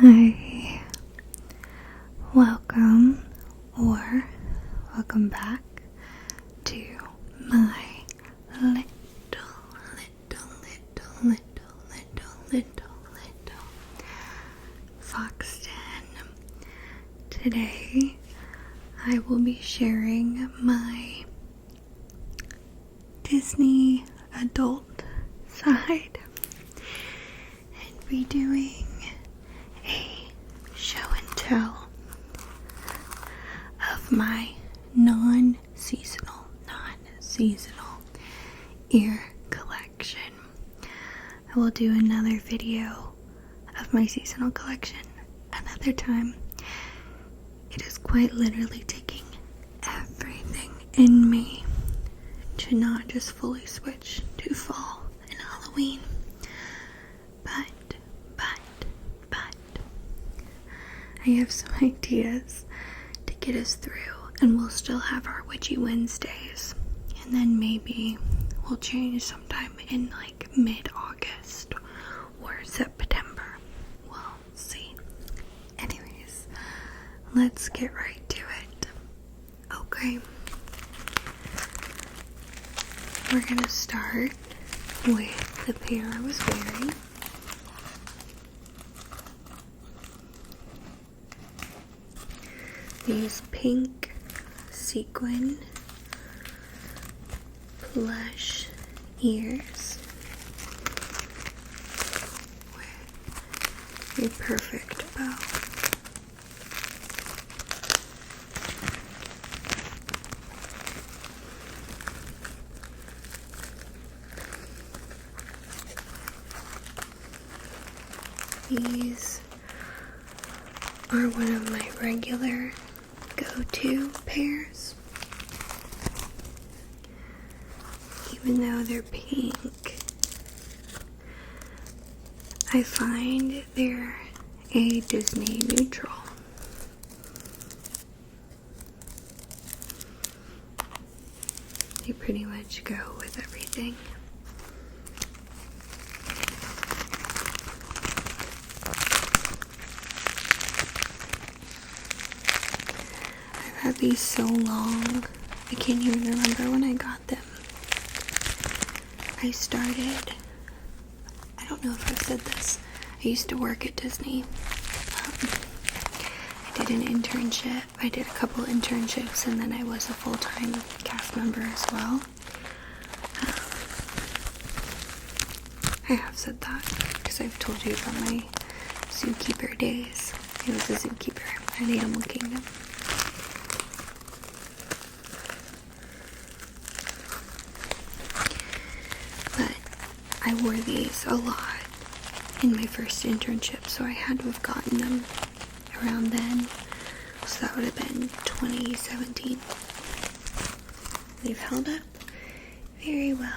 Hi, welcome back to my little fox den. Today I will be sharing my Disney adult side and be doing a show and tell of my non-seasonal ear collection. I will do another video of my seasonal collection another time. It is quite literally taking everything in me to not just fully switch to fall and Halloween. But I have some ideas to get us through, and we'll still have our Witchy Wednesdays, and then maybe we'll change sometime in like mid-August or September. We'll see. Anyways, let's get right to it. Okay. We're gonna start with the pair I was wearing. These pink sequin plush ears with a perfect bow. These are one of my regular go-to pairs. Even though they're pink, I find they're a Disney neutral. They pretty much go with everything. I've had these so long, I can't even remember when I got them. I don't know if I've said this, I used to work at Disney. I did an internship, I did a couple internships, and then I was a full-time cast member as well. I have said that because I've told you about my zookeeper days. I was a zookeeper at Animal Kingdom. I wore these a lot in my first internship, so I had to have gotten them around then. So that would have been 2017. They've held up very well.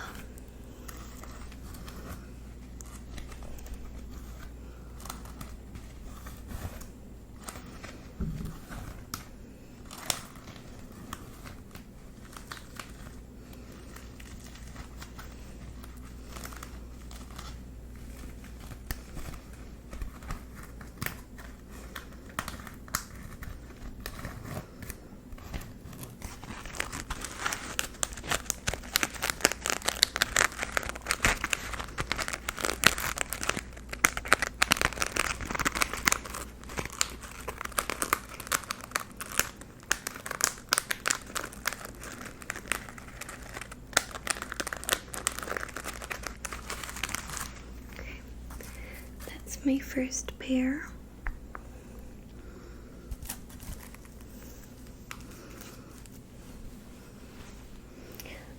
My first pair.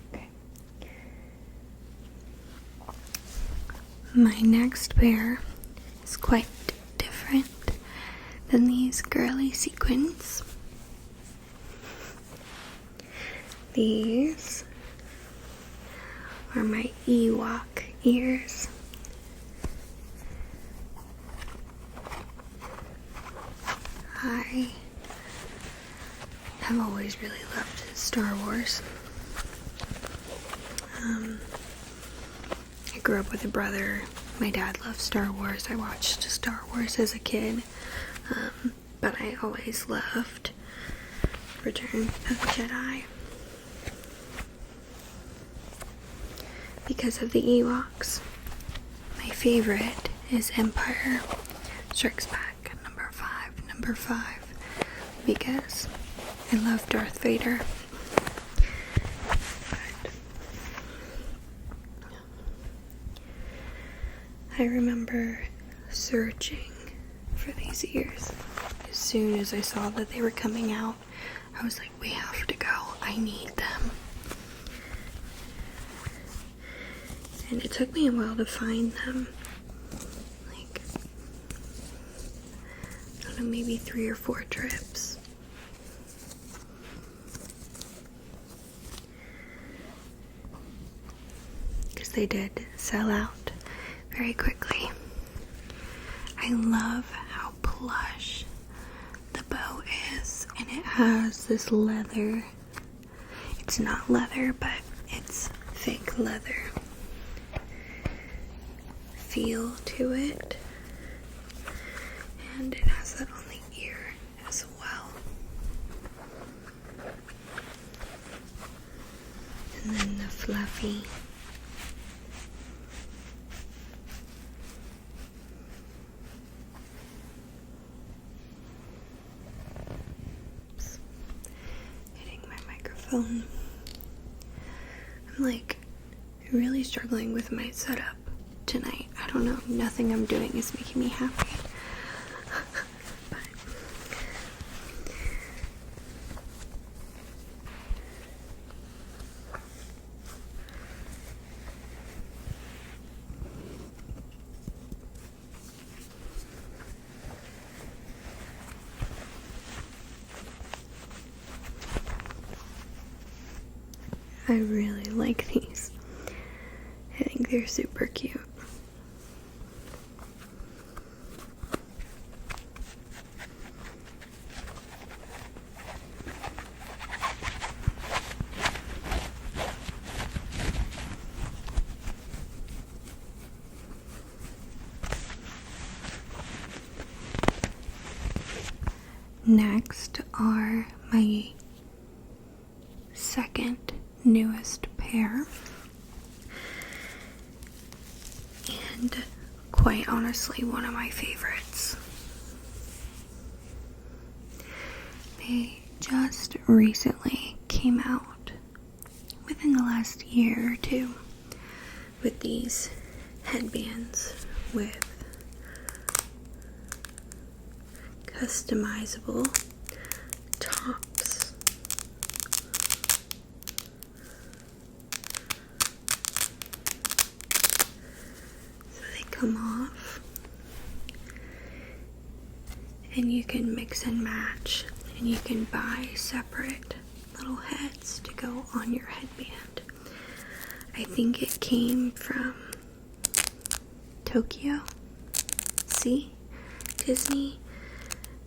Okay. My next pair is quite different than these girly sequins. These are my Ewok ears. I have always really loved Star Wars. I grew up with a brother My dad loved Star Wars. I watched Star Wars as a kid. But I always loved Return of the Jedi because of the Ewoks. My favorite is Empire Strikes Back, number 5, because I love Darth Vader. But I remember searching for these ears. As soon as I saw that they were coming out, I was like, we have to go. I need them. And it took me a while to find them. Like, I don't know, maybe 3 or 4 trips. Because they did sell out very quickly. I love how plush the bow is, and it has this leather. It's not leather, but it's fake leather feel to it, and it has that on the ear as well. And then the fluffy phone. I'm like really struggling with my setup tonight. I don't know, nothing I'm doing is making me happy. But I really like these. I think they're super cute. Next are my second newest pair, and quite honestly one of my favorites. They just recently came out within the last year or two with these headbands with customizable tops. So they come off and you can mix and match, and you can buy separate little heads to go on your headband. I think it came from Tokyo. See? Disney.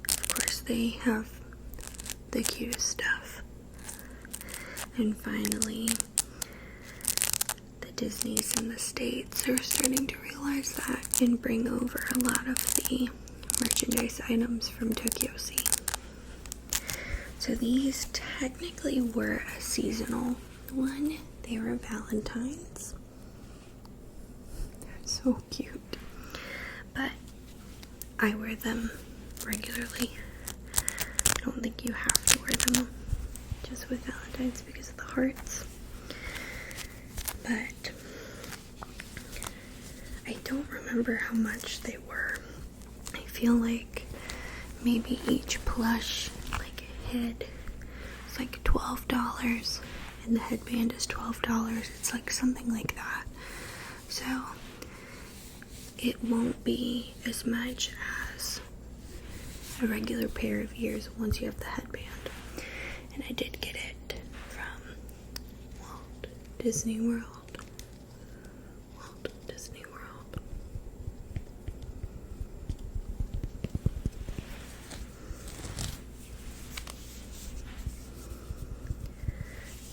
Of course, they have the cutest stuff. And finally, the Disneys in the States are starting to realize that and bring over a lot of the merchandise items from Tokyo Sea. So these technically were a seasonal one. They were Valentine's. They're so cute. But I wear them regularly. I don't think you have to wear them just with Valentine's because of the hearts. But I don't remember how much they were. I feel like maybe each plush, like head, is like $12, and the headband is $12. It's like something like that. So it won't be as much as a regular pair of ears once you have the headband. And I did get it from Walt Disney World. Walt Disney World.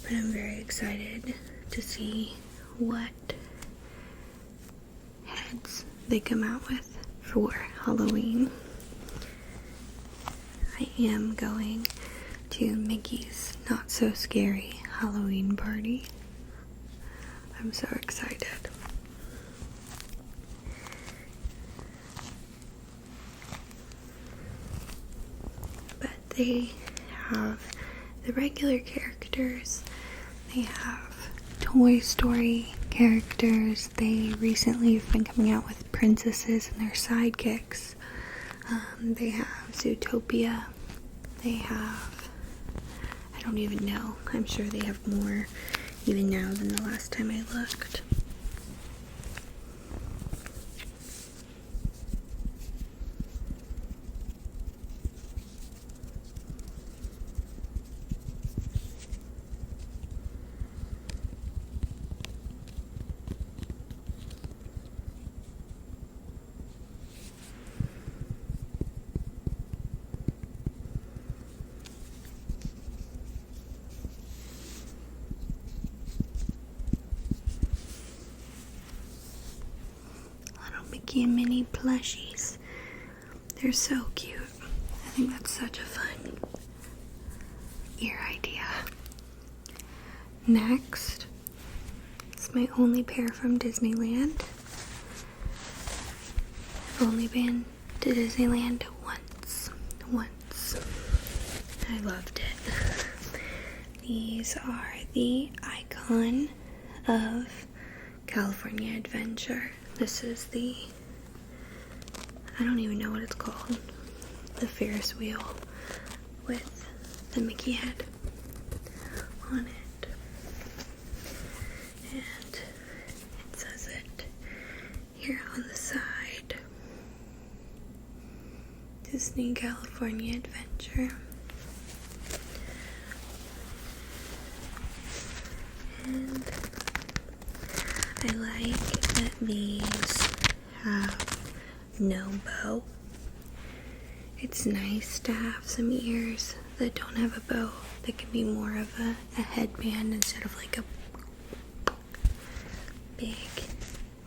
But I'm very excited to see what heads they come out with for Halloween. I am going to Mickey's Not So Scary Halloween party. I'm so excited. But they have the regular characters. They have Toy Story characters. They recently have been coming out with princesses and their sidekicks. They have Zootopia. They have, I don't even know. I'm sure they have more even now than the last time I looked. Mickey and Minnie plushies. They're so cute. I think that's such a fun ear idea. Next, it's my only pair from Disneyland. I've only been to Disneyland once. I loved it. These are the Icon of California Adventure. This is the, I don't even know what it's called, the Ferris wheel with the Mickey head on it. And it says it here on the side. Disney California Adventure. And I like that these have no bow. It's nice to have some ears that don't have a bow, that can be more of a headband instead of like a big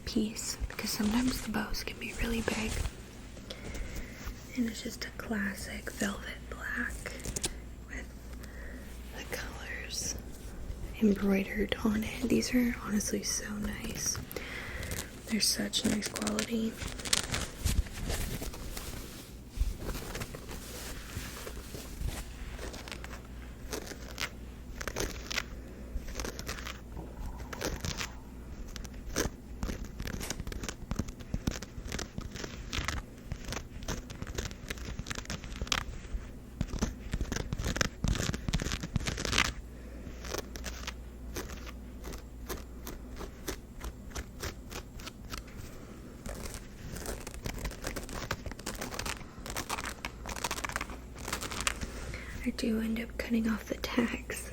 piece, because sometimes the bows can be really big. And it's just a classic velvet black with the colors embroidered on it. These are honestly so nice. They're such nice quality. I do end up cutting off the tags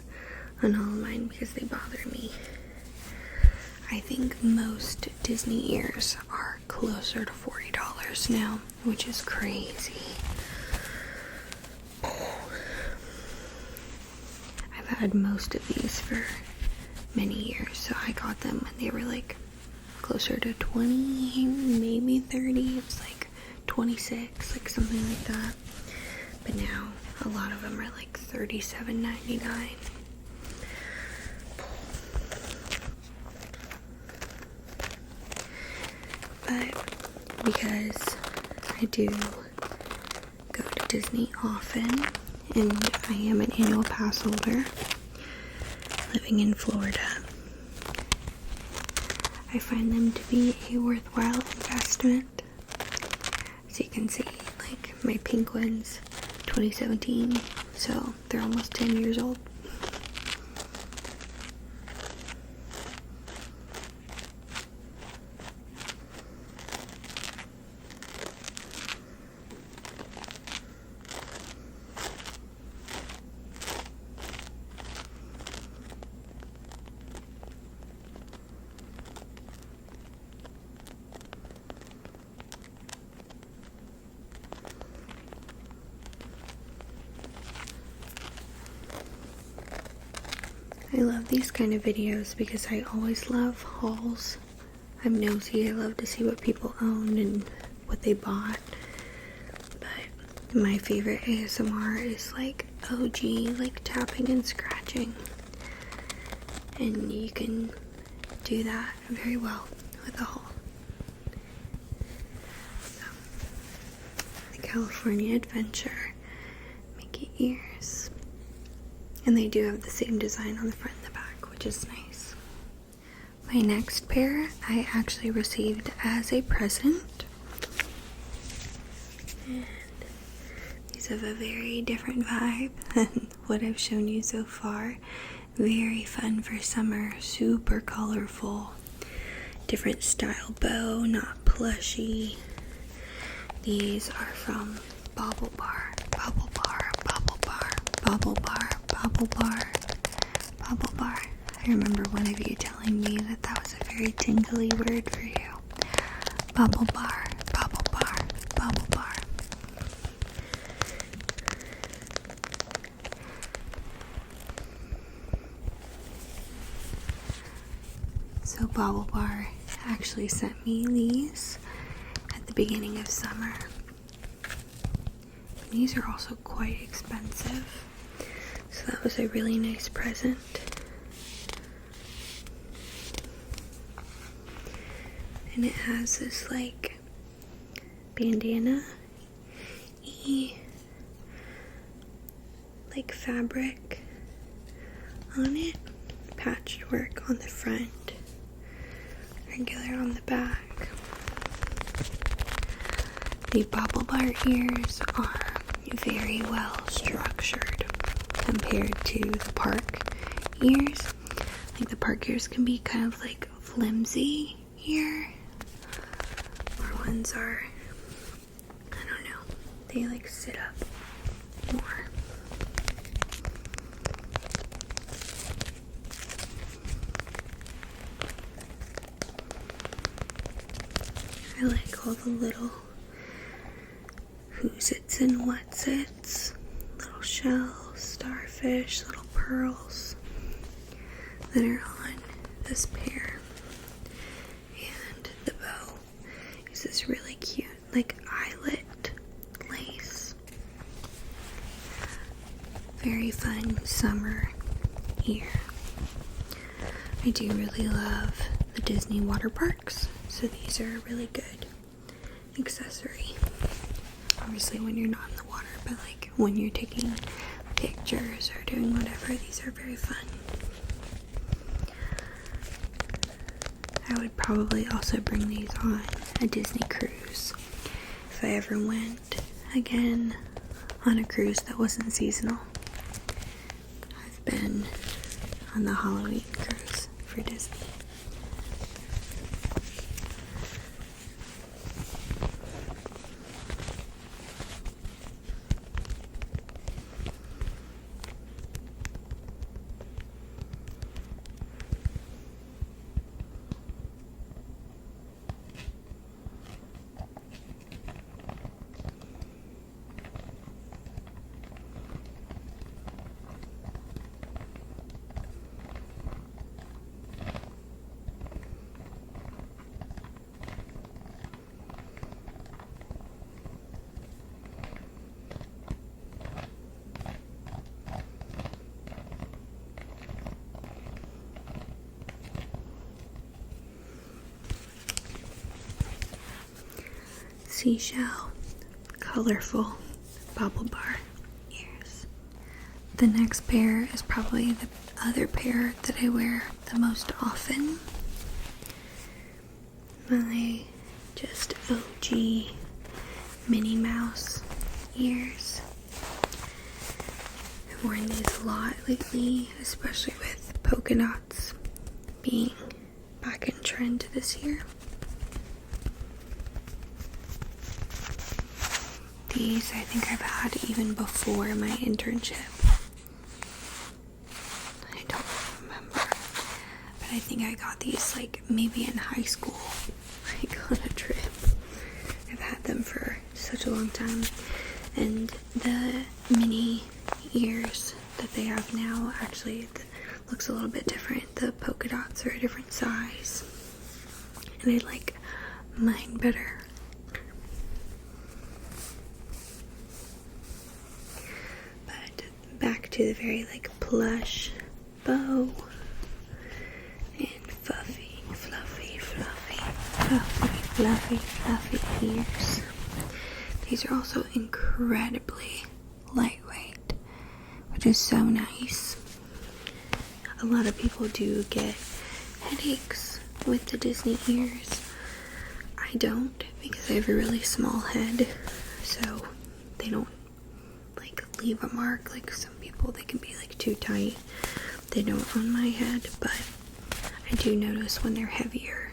on all of mine because they bother me. I think most Disney ears are closer to $40 now, which is crazy. I've had most of these for many years, so I got them when they were like closer to 20, maybe 30. It was like 26, like something like that. But now a lot of them are like $37.99. But because I do go to Disney often, and I am an annual pass holder living in Florida, I find them to be a worthwhile investment. As you can see, like my pink ones, 2017, so they're almost 10 years old. I love these kind of videos because I always love hauls. I'm nosy. I love to see what people own and what they bought. But my favorite ASMR is like OG, like tapping and scratching. And you can do that very well with a haul. So, the California Adventure Mickey ears. And they do have the same design on the front and the back, which is nice. My next pair I actually received as a present. And these have a very different vibe than what I've shown you so far. Very fun for summer, super colorful. Different style bow, not plushy. These are from Bobble Bar, Bobble Bar, Bobble Bar, Bobble Bar, Bobble Bar, Bobble Bar. I remember one of you telling me that that was a very tingly word for you. Bobble Bar, Bobble Bar, Bobble Bar. So Bobble Bar actually sent me these at the beginning of summer. These are also quite expensive, so that was a really nice present. And it has this like bandana like fabric on it, patched work on the front, regular on the back. The Bobble Bar ears are very well structured compared to the park ears. Like the park ears can be kind of like flimsy here. Or ones are, I don't know, they like sit up more. I like all the little who's its and what's its, little shells, starfish, little pearls that are on this pair. And the bow is this really cute, like eyelet lace. Very fun summer ear. I do really love the Disney water parks, so these are a really good accessory. Obviously when you're not in the water, but like when you're taking pictures or doing whatever, these are very fun. I would probably also bring these on a Disney cruise if I ever went again on a cruise that wasn't seasonal. I've been on the Halloween cruise for Disney. Seashell, colorful Bobble Bar ears. The next pair is probably the other pair that I wear the most often. My just OG Minnie Mouse ears. I've worn these a lot lately, especially with polka dots being back in trend this year. These I think I've had even before my internship. I don't remember, but I think I got these like maybe in high school, like on a trip. I've had them for such a long time, and the mini ears that they have now actually looks a little bit different. The polka dots are a different size, and I like mine better. But back to the very like plush bow and fluffy, fluffy, fluffy, fluffy, fluffy, fluffy ears. These are also incredibly lightweight, which is so nice. A lot of people do get headaches with the Disney ears. I don't, because I have a really small head, so they don't like leave a mark like some people. They can be like too tight. They don't on my head, but I do notice when they're heavier.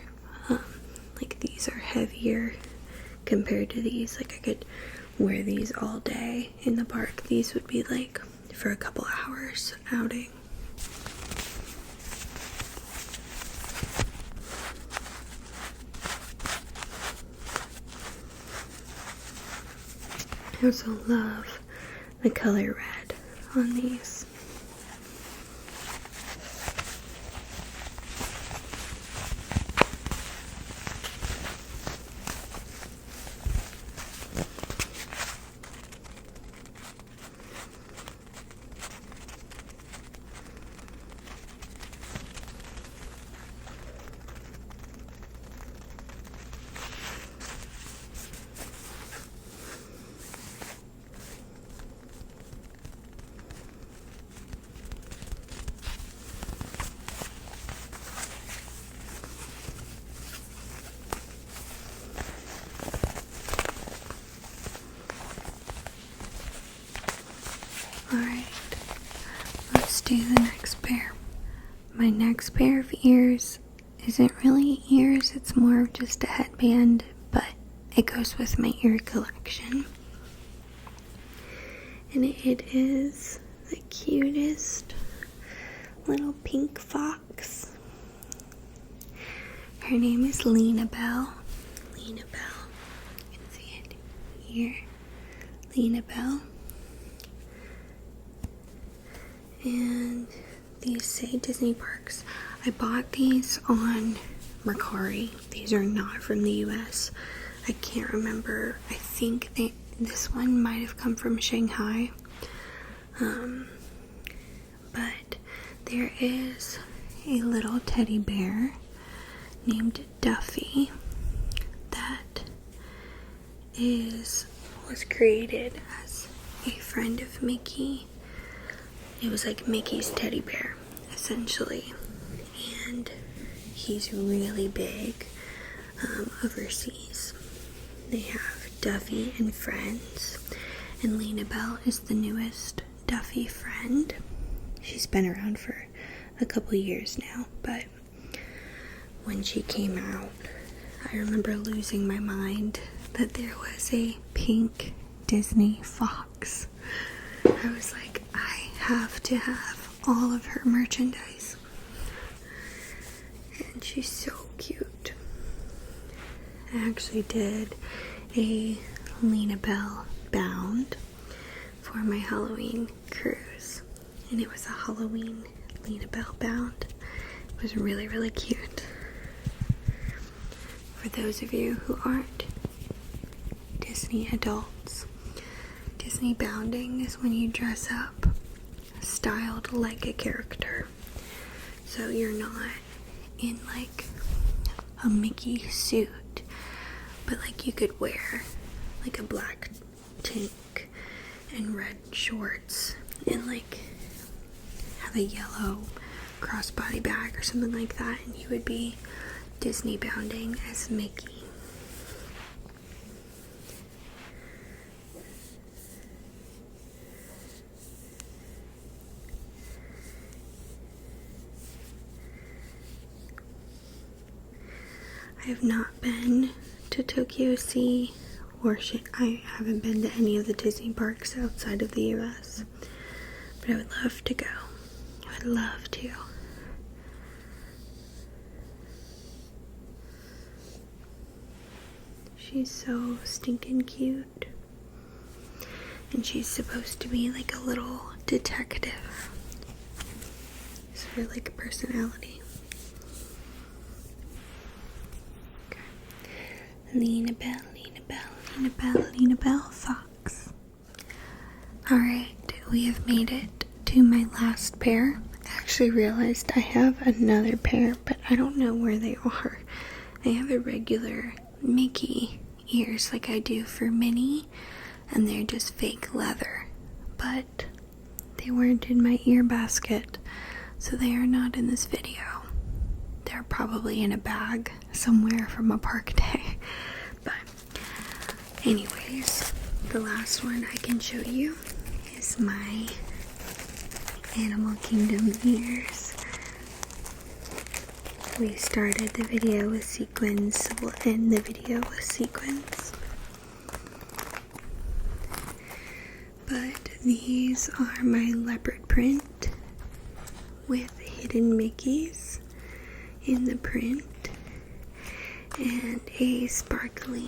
Like these are heavier compared to these. Like I could wear these all day in the park. These would be like for a couple hours outing. I also love the color red on these. Alright, let's do the next pair. My next pair of ears isn't really ears, it's more of just a headband, but it goes with my ear collection. And it is the cutest little pink fox. Her name is Lina Bell. Lina Bell. You can see it here. Lina Bell. And these say Disney Parks. I bought these on Mercari. These are not from the US. I can't remember. I think this one might have come from Shanghai. But there is a little teddy bear named Duffy that was created as a friend of Mickey. It was like Mickey's teddy bear, essentially. And he's really big overseas. They have Duffy and friends. And Lina Bell is the newest Duffy friend. She's been around for a couple years now. But when she came out, I remember losing my mind that there was a pink Disney fox. I was like, I have to have all of her merchandise. And she's so cute. I actually did a Lina Bell bound for my Halloween cruise. And it was a Halloween Lina Bell bound. It was really, really cute. For those of you who aren't Disney adults, Disney bounding is when you dress up styled like a character. So you're not in like a Mickey suit, but like you could wear like a black tank and red shorts and like have a yellow crossbody bag or something like that, and you would be Disney bounding as Mickey. I have not been to Tokyo Sea or I haven't been to any of the Disney parks outside of the US, but I would love to go. I would love to. She's so stinking cute. And she's supposed to be like a little detective. It's her like personality. Lina Bell, Lina Bell, Lina Bell, Lina Bell socks. Alright, we have made it to my last pair. I actually realized I have another pair, but I don't know where they are. I have a regular Mickey ears like I do for Minnie, and they're just fake leather. But they weren't in my ear basket, so they are not in this video. They're probably in a bag somewhere from a park day. But anyways, the last one I can show you is my Animal Kingdom ears. We started the video with sequins, we'll end the video with sequins. But these are my leopard print with hidden Mickeys in the print and a sparkly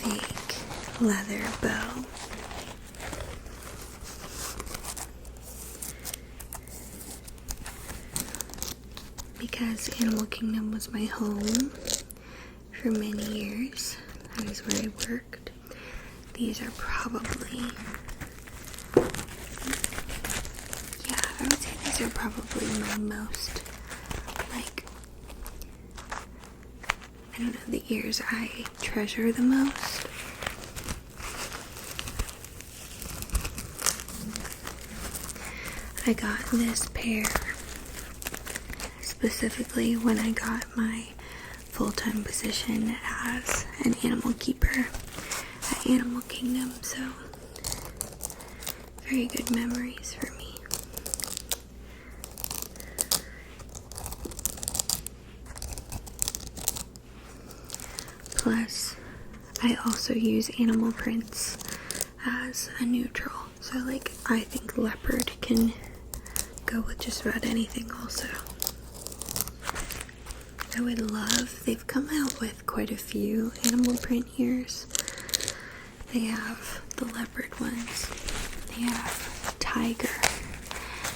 fake leather bow. Because Animal Kingdom was my home for many years, that is where I worked. These are probably, yeah, I would say these are probably my most, like, I don't know, the ears I treasure the most. I got this pair specifically when I got my full-time position as an animal keeper at Animal Kingdom, so very good memories for me. Plus, I also use animal prints as a neutral, so like I think leopard can go with just about anything also. I would love, they've come out with quite a few animal print ears. They have the leopard ones, they have tiger,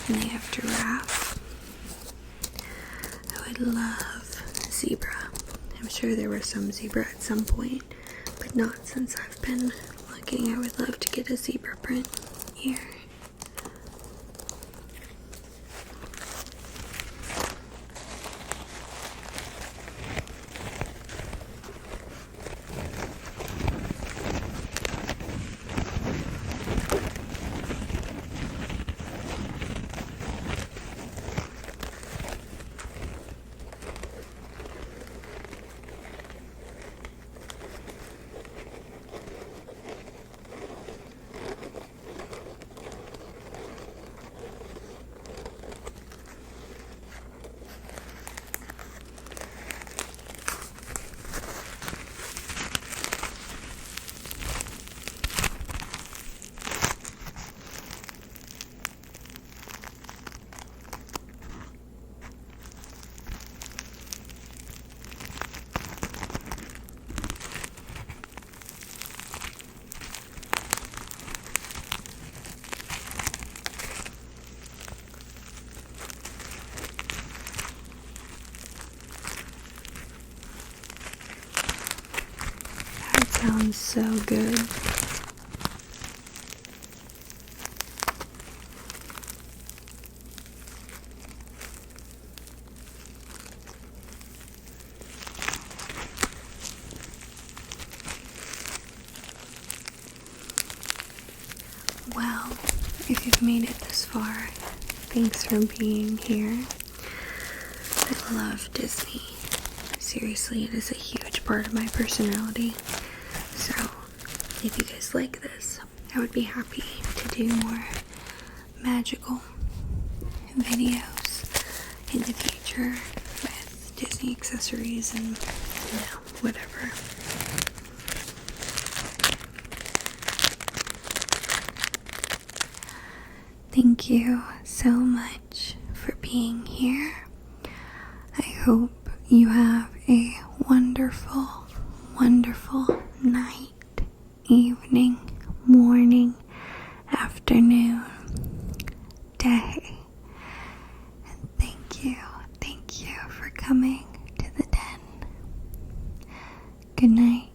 and they have giraffe. I would love zebra. I'm sure there was some zebra at some point, but not since I've been looking. I would love to get a zebra print ear. Sounds so good. Well, if you've made it this far, thanks for being here. I love Disney. Seriously, it is a huge part of my personality. So, if you guys like this, I would be happy to do more magical videos in the future with Disney accessories and, you know, whatever. Thank you so much for being here. I hope you have a wonderful, wonderful night, evening, morning, afternoon, day. And thank you for coming to the den. Good night.